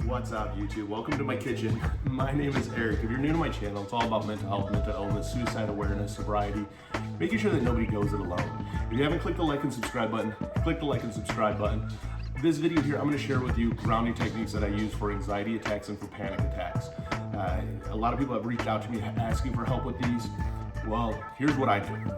What's up, YouTube? Welcome to my kitchen. My name is Eric. If you're new to my channel, it's all about mental health, mental illness, suicide awareness, sobriety, making sure that nobody goes it alone. If you haven't clicked the like and subscribe button, click the like and subscribe button. This video here, I'm going to share with you grounding techniques that I use for anxiety attacks and for panic attacks. A lot of people have reached out to me asking for help with these. Well, here's what I do.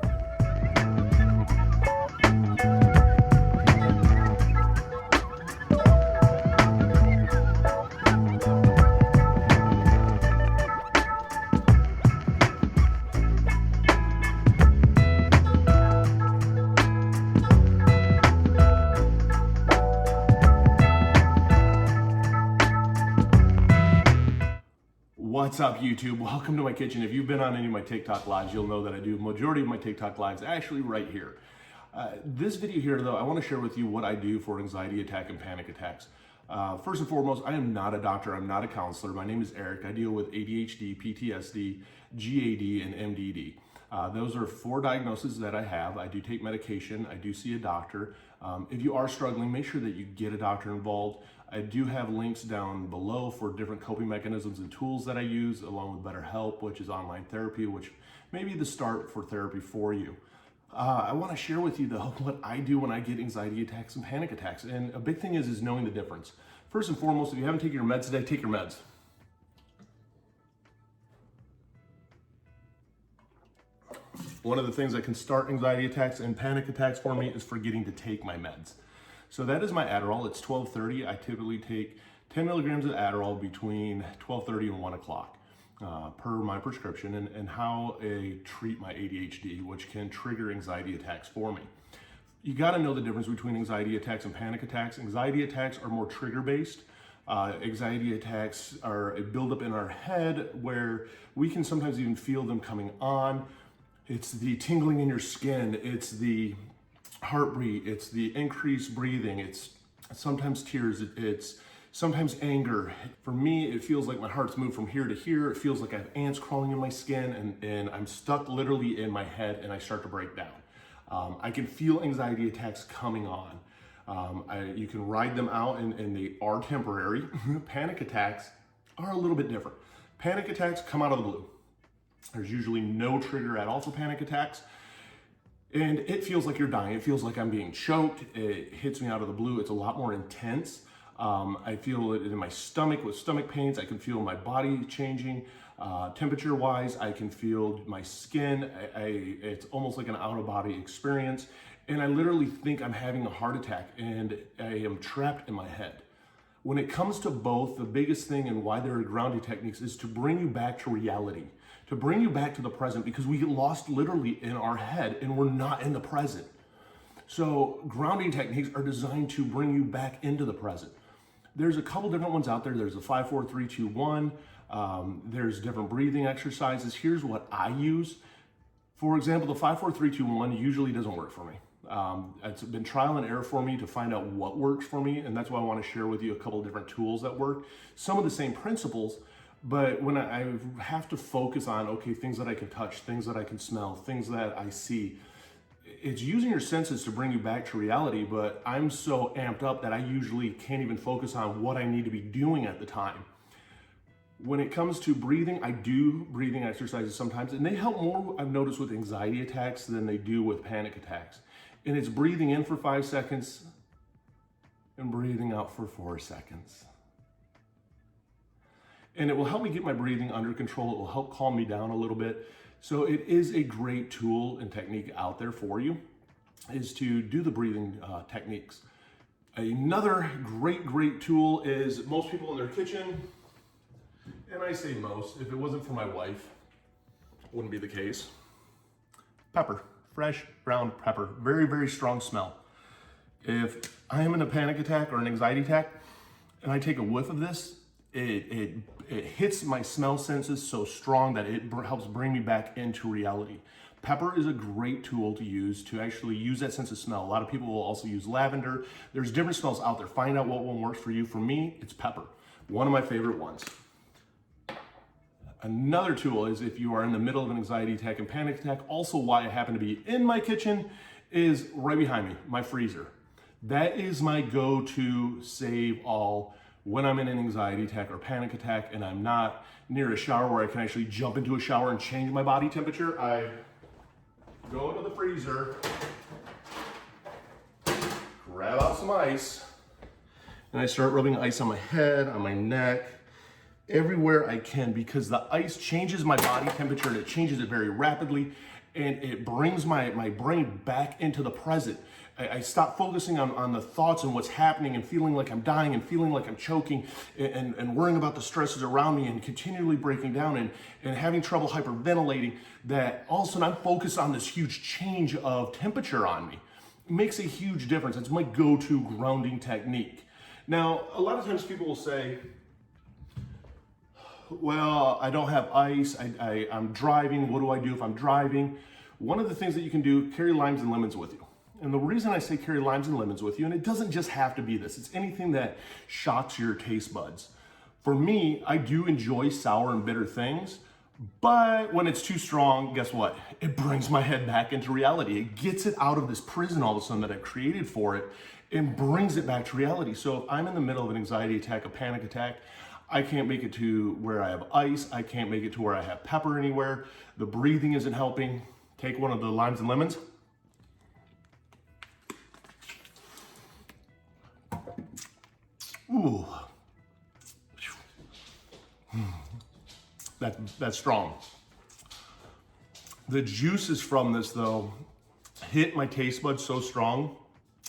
What's up, YouTube? Welcome to my kitchen. If you've been on any of my TikTok lives, you'll know that I do a majority of my TikTok lives actually right here. This video here, though, I want to share with you what I do for anxiety attack and panic attacks. First and foremost, I am not a doctor. I'm not a counselor. My name is Eric. I deal with ADHD, PTSD, GAD, and MDD. Those are 4 diagnoses that I have. I do take medication. I do see a doctor. If you are struggling, make sure that you get a doctor involved. I do have links down below for different coping mechanisms and tools that I use, along with BetterHelp, which is online therapy, which may be the start for therapy for you. I want to share with you, though, what I do when I get anxiety attacks and panic attacks. And a big thing is knowing the difference. First and foremost, if you haven't taken your meds today, take your meds. One of the things that can start anxiety attacks and panic attacks for me is forgetting to take my meds. So that is my Adderall. It's 12:30. I typically take 10 milligrams of Adderall between 12:30 and 1 o'clock per my prescription, and how I treat my ADHD, which can trigger anxiety attacks for me. You got to know the difference between anxiety attacks and panic attacks. Anxiety attacks are more trigger-based. Anxiety attacks are a buildup in our head where we can sometimes even feel them coming on. It's the tingling in your skin. It's the heartbeat. It's the increased breathing. It's sometimes tears. It's sometimes anger. For me, it feels like my heart's moved from here to here. It feels like I have ants crawling in my skin, and I'm stuck literally in my head, and I start to break down. I can feel anxiety attacks coming on. You can ride them out, and they are temporary. Panic attacks are a little bit different. Panic attacks come out of the blue. There's usually no trigger at all for panic attacks. And it feels like you're dying. It feels like I'm being choked. It hits me out of the blue. It's a lot more intense. I feel it in my stomach with stomach pains. I can feel my body changing. Temperature-wise, I can feel my skin. It's almost like an out-of-body experience. And I literally think I'm having a heart attack, and I am trapped in my head. When it comes to both, the biggest thing and why there are grounding techniques is to bring you back to reality, to bring you back to the present, because we get lost literally in our head and we're not in the present. So grounding techniques are designed to bring you back into the present. There's a couple different ones out there. There's a 5, 4, 3, 2, 1. There's different breathing exercises. Here's what I use. For example, the 5, 4, 3, 2, 1 usually doesn't work for me. It's been trial and error for me to find out what works for me, and that's why I want to share with you a couple of different tools that work. Some of the same principles, but when I have to focus on, okay, things that I can touch, things that I can smell, things that I see, it's using your senses to bring you back to reality, but I'm so amped up that I usually can't even focus on what I need to be doing at the time. When it comes to breathing, I do breathing exercises sometimes, and they help more, I've noticed, with anxiety attacks than they do with panic attacks. And it's breathing in for 5 seconds and breathing out for 4 seconds. And it will help me get my breathing under control. It will help calm me down a little bit. So it is a great tool and technique out there for you, is to do the breathing techniques. Another great tool is most people in their kitchen, and I say most, if it wasn't for my wife, wouldn't be the case. Pepper, fresh ground pepper, very strong smell. If I am in a panic attack or an anxiety attack, and I take a whiff of this, it hits my smell senses so strong that it helps bring me back into reality. Pepper is a great tool to use to actually use that sense of smell. A lot of people will also use lavender. There's different smells out there. Find out what one works for you. For me, it's pepper. One of my favorite ones. Another tool is if you are in the middle of an anxiety attack and panic attack, also why I happen to be in my kitchen, is right behind me, my freezer. That is my go-to save all when I'm in an anxiety attack or panic attack and I'm not near a shower where I can actually jump into a shower and change my body temperature, I go into the freezer, grab out some ice, and I start rubbing ice on my head, on my neck, everywhere I can, because the ice changes my body temperature and it changes it very rapidly, and it brings my brain back into the present. I stop focusing on the thoughts and what's happening and feeling like I'm dying and feeling like I'm choking and worrying about the stresses around me and continually breaking down and having trouble hyperventilating, that all of a sudden I'm focused on this huge change of temperature on me. It makes a huge difference. It's my go-to grounding technique. Now, a lot of times people will say, well, I don't have ice, I'm driving, what do I do if I'm driving? One of the things that you can do, carry limes and lemons with you. And the reason I say carry limes and lemons with you, and it doesn't just have to be this, it's anything that shocks your taste buds. For me, I do enjoy sour and bitter things, but when it's too strong, guess what? It brings my head back into reality. It gets it out of this prison all of a sudden that I've created for it and brings it back to reality. So if I'm in the middle of an anxiety attack, a panic attack, I can't make it to where I have ice, I can't make it to where I have pepper anywhere, the breathing isn't helping, take one of the limes and lemons. Ooh, that's strong. The juices from this though hit my taste buds so strong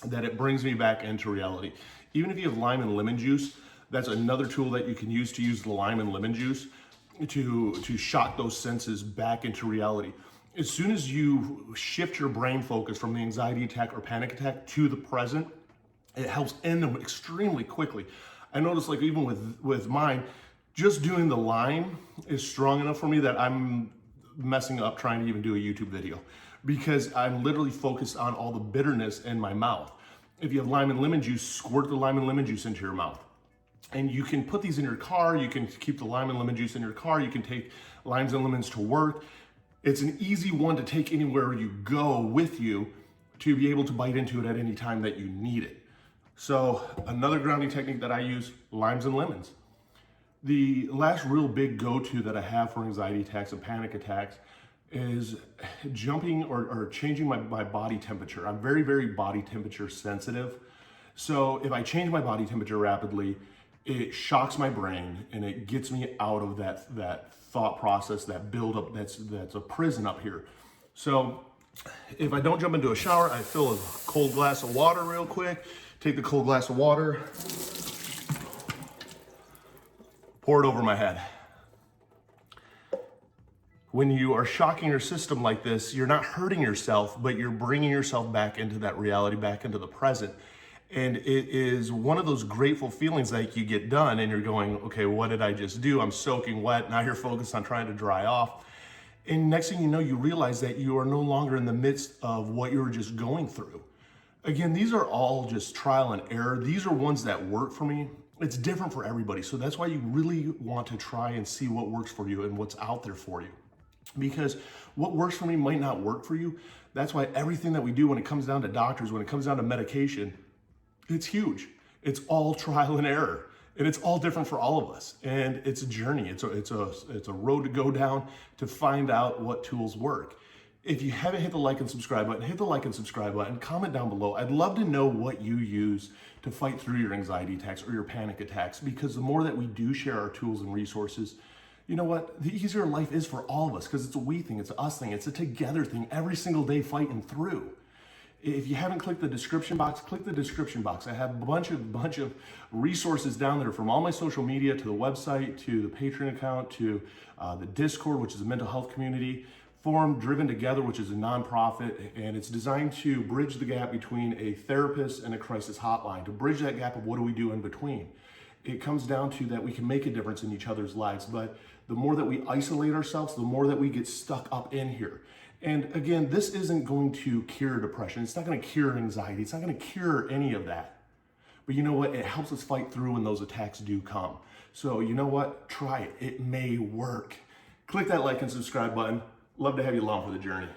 that it brings me back into reality. Even if you have lime and lemon juice, that's another tool that you can use the lime and lemon juice to shock those senses back into reality. As soon as you shift your brain focus from the anxiety attack or panic attack to the present, it helps end them extremely quickly. I noticed, like, even with mine, just doing the lime is strong enough for me that I'm messing up trying to even do a YouTube video, because I'm literally focused on all the bitterness in my mouth. If you have lime and lemon juice, squirt the lime and lemon juice into your mouth. And you can put these in your car, you can keep the lime and lemon juice in your car, you can take limes and lemons to work. It's an easy one to take anywhere you go with you to be able to bite into it at any time that you need it. So another grounding technique that I use, limes and lemons. The last real big go-to that I have for anxiety attacks and panic attacks is jumping or changing my body temperature. I'm very, very body temperature sensitive. So if I change my body temperature rapidly, it shocks my brain and it gets me out of that thought process, that buildup that's a prison up here. So if I don't jump into a shower, I fill a cold glass of water real quick, take the cold glass of water, pour it over my head. When you are shocking your system like this, you're not hurting yourself, but you're bringing yourself back into that reality, back into the present. And it is one of those grateful feelings that you get done and you're going, okay, what did I just do? I'm soaking wet. Now you're focused on trying to dry off. And next thing you know, you realize that you are no longer in the midst of what you were just going through. Again, these are all just trial and error. These are ones that work for me. It's different for everybody. So that's why you really want to try and see what works for you and what's out there for you. Because what works for me might not work for you. That's why everything that we do when it comes down to doctors, when it comes down to medication, it's huge. It's all trial and error. And it's all different for all of us. And it's a journey. It's a road to go down to find out what tools work. If you haven't hit the like and subscribe button, hit the like and subscribe button, comment down below. I'd love to know what you use to fight through your anxiety attacks or your panic attacks, because the more that we do share our tools and resources, you know what? The easier life is for all of us, because it's a we thing, it's a us thing, it's a together thing, every single day fighting through. If you haven't clicked the description box, click the description box. I have a bunch of resources down there, from all my social media to the website to the Patreon account to the Discord, which is a mental health community, Forum Driven Together, which is a nonprofit, and it's designed to bridge the gap between a therapist and a crisis hotline, to bridge that gap of what do we do in between. It comes down to that we can make a difference in each other's lives, but the more that we isolate ourselves, the more that we get stuck up in here. And again, this isn't going to cure depression. It's not going to cure anxiety. It's not going to cure any of that. But you know what? It helps us fight through when those attacks do come. So you know what? Try it. It may work. Click that like and subscribe button. Love to have you along for the journey.